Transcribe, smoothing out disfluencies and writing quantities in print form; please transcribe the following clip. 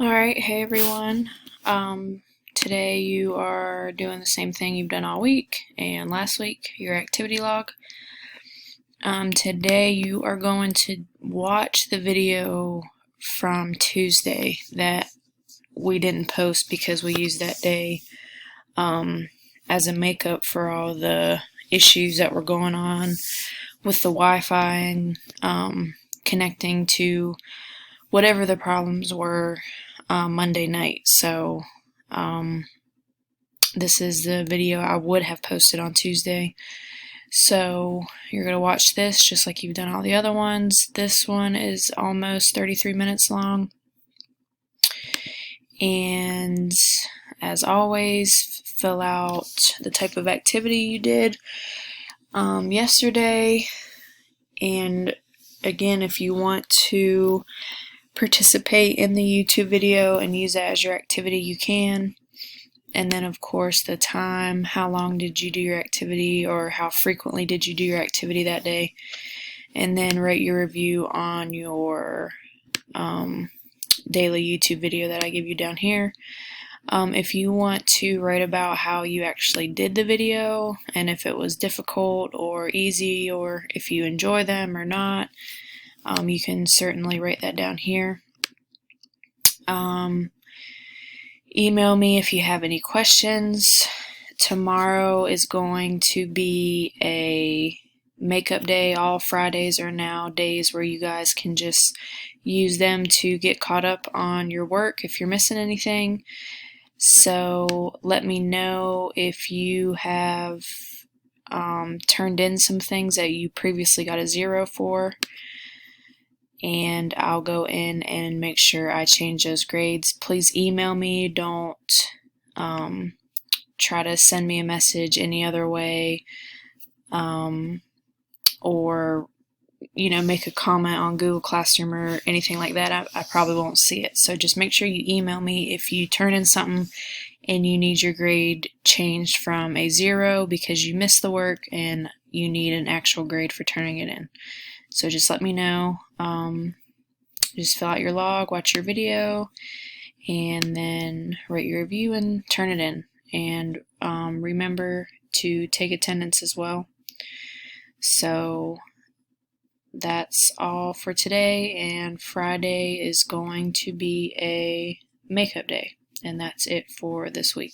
Alright, hey everyone. Today you are doing the same thing you've done all week and last week, your activity log. Today you are going to watch the video from Tuesday that we didn't post because we used that day as a makeup for all the issues that were going on with the Wi-Fi and connecting to whatever the problems were Monday night. So this is the video I would have posted on Tuesday. So you're going to watch this just like you've done all the other ones. This one is almost 33 minutes long. And as always, fill out the type of activity you did yesterday. And again, if you want to participate in the YouTube video and use that as your activity, you can. And then of course the time, how long did you do your activity, or how frequently did you do your activity that day, and then write your review on your daily YouTube video that I give you down here. If you want to write about how you actually did the video and if it was difficult or easy, or if you enjoy them or not, you can certainly write that down here. Email me if you have any questions. Tomorrow is going to be a makeup day. All Fridays are now days where you guys can just use them to get caught up on your work if you're missing anything. So let me know if you have turned in some things that you previously got a 0 for, and I'll go in and make sure I change those grades. Please email me. Don't try to send me a message any other way, or make a comment on Google Classroom or anything like that. I probably won't see it. So just make sure you email me if you turn in something and you need your grade changed from a 0 because you missed the work and you need an actual grade for turning it in. So just let me know. Just fill out your log, watch your video, and then write your review and turn it in. And remember to take attendance as well. So that's all for today, and Friday is going to be a makeup day, and that's it for this week.